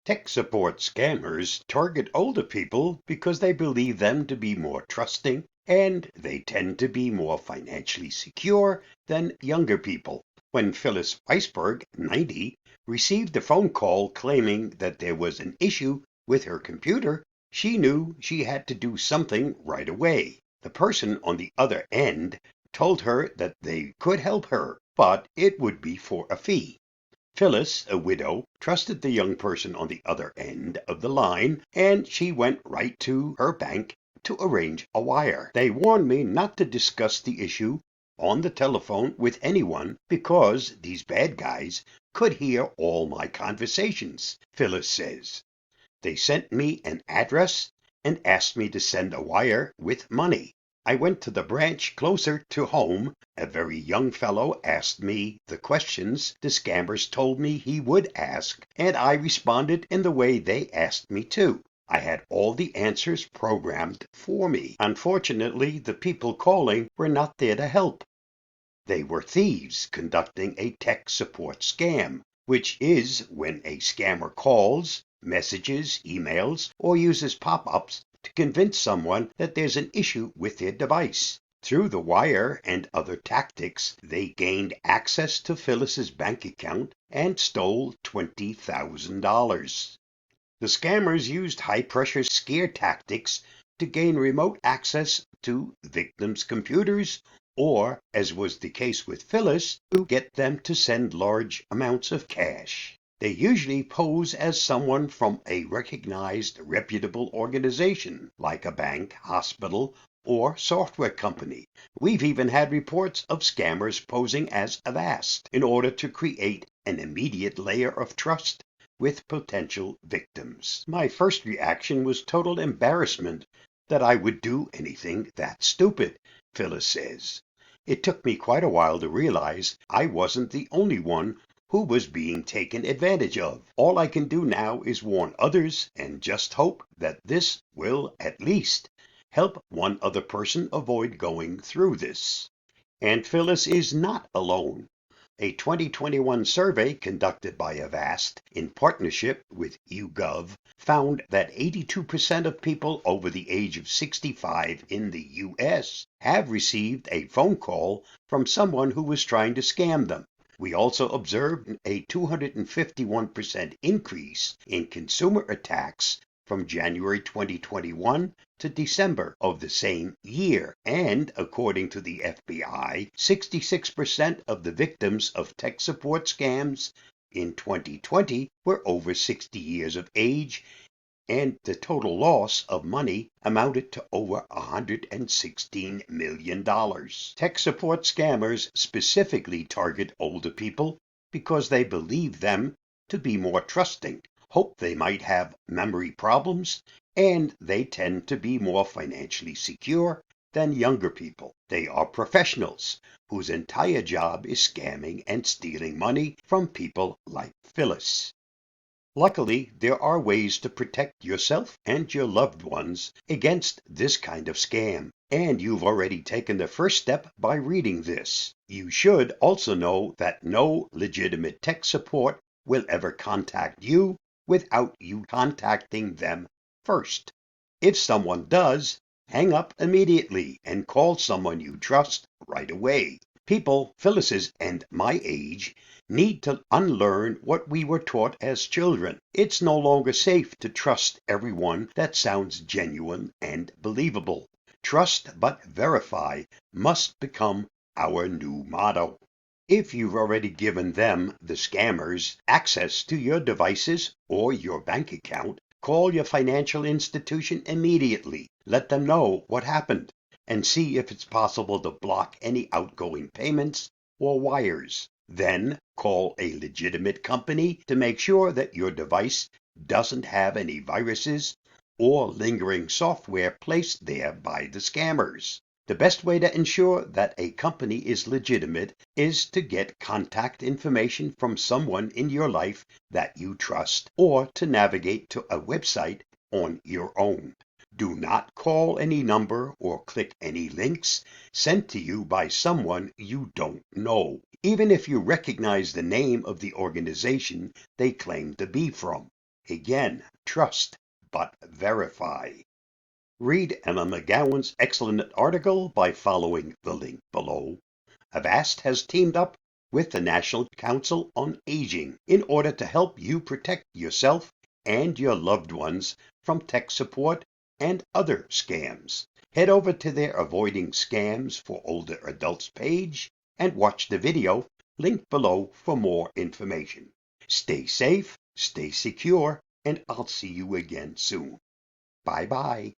Tech support scammers target older people because they believe them to be more trusting and they tend to be more financially secure than younger people. When Phyllis Weisberg, 90, received a phone call claiming that there was an issue with her computer, she knew she had to do something right away. The person on the other end told her that they could help her, but it would be for a fee. Phyllis, a widow, trusted the young person on the other end of the line, and she went right to her bank to arrange a wire. They warned me not to discuss the issue on the telephone with anyone because these bad guys could hear all my conversations, Phyllis says. They sent me an address and asked me to send a wire with money. I went to the branch closer to home. A very young fellow asked me the questions the scammers told me he would ask, and I responded in the way they asked me to. I had all the answers programmed for me. Unfortunately, the people calling were not there to help. They were thieves conducting a tech support scam, which is when a scammer calls, messages, emails, or uses pop-ups to convince someone that there's an issue with their device. Through the wire and other tactics, they gained access to Phyllis's bank account and stole $20,000. The scammers used high-pressure scare tactics to gain remote access to victims' computers or, as was the case with Phyllis, to get them to send large amounts of cash. They usually pose as someone from a recognized, reputable organization, like a bank, hospital, or software company. We've even had reports of scammers posing as Avast in order to create an immediate layer of trust with potential victims. My first reaction was total embarrassment that I would do anything that stupid, Phyllis says. It took me quite a while to realize I wasn't the only one who was being taken advantage of. All I can do now is warn others and just hope that this will at least help one other person avoid going through this. And Phyllis is not alone. A 2021 survey conducted by Avast in partnership with YouGov found that 82% of people over the age of 65 in the U.S. have received a phone call from someone who was trying to scam them. We also observed a 251% increase in consumer attacks from January 2021 to December of the same year. And according to the FBI, 66% of the victims of tech support scams in 2020 were over 60 years of age, and the total loss of money amounted to over $116 million. Tech support scammers specifically target older people because they believe them to be more trusting, hope they might have memory problems, and they tend to be more financially secure than younger people. They are professionals whose entire job is scamming and stealing money from people like Phyllis. Luckily, there are ways to protect yourself and your loved ones against this kind of scam, and you've already taken the first step by reading this. You should also know that no legitimate tech support will ever contact you without you contacting them first. If someone does, hang up immediately and call someone you trust right away. People Phyllis's and my age need to unlearn what we were taught as children. It's no longer safe to trust everyone that sounds genuine and believable. Trust but verify must become our new motto. If you've already given them, the scammers, access to your devices or your bank account, call your financial institution immediately. Let them know what happened and see if it's possible to block any outgoing payments or wires. Then call a legitimate company to make sure that your device doesn't have any viruses or lingering software placed there by the scammers. The best way to ensure that a company is legitimate is to get contact information from someone in your life that you trust, or to navigate to a website on your own. Do not call any number or click any links sent to you by someone you don't know, even if you recognize the name of the organization they claim to be from. Again, trust, but verify. Read Emma McGowan's excellent article by following the link below. Avast has teamed up with the National Council on Aging in order to help you protect yourself and your loved ones from tech support and other scams. Head over to their Avoiding Scams for Older Adults page and watch the video linked below for more information. Stay safe, stay secure, and I'll see you again soon. Bye bye.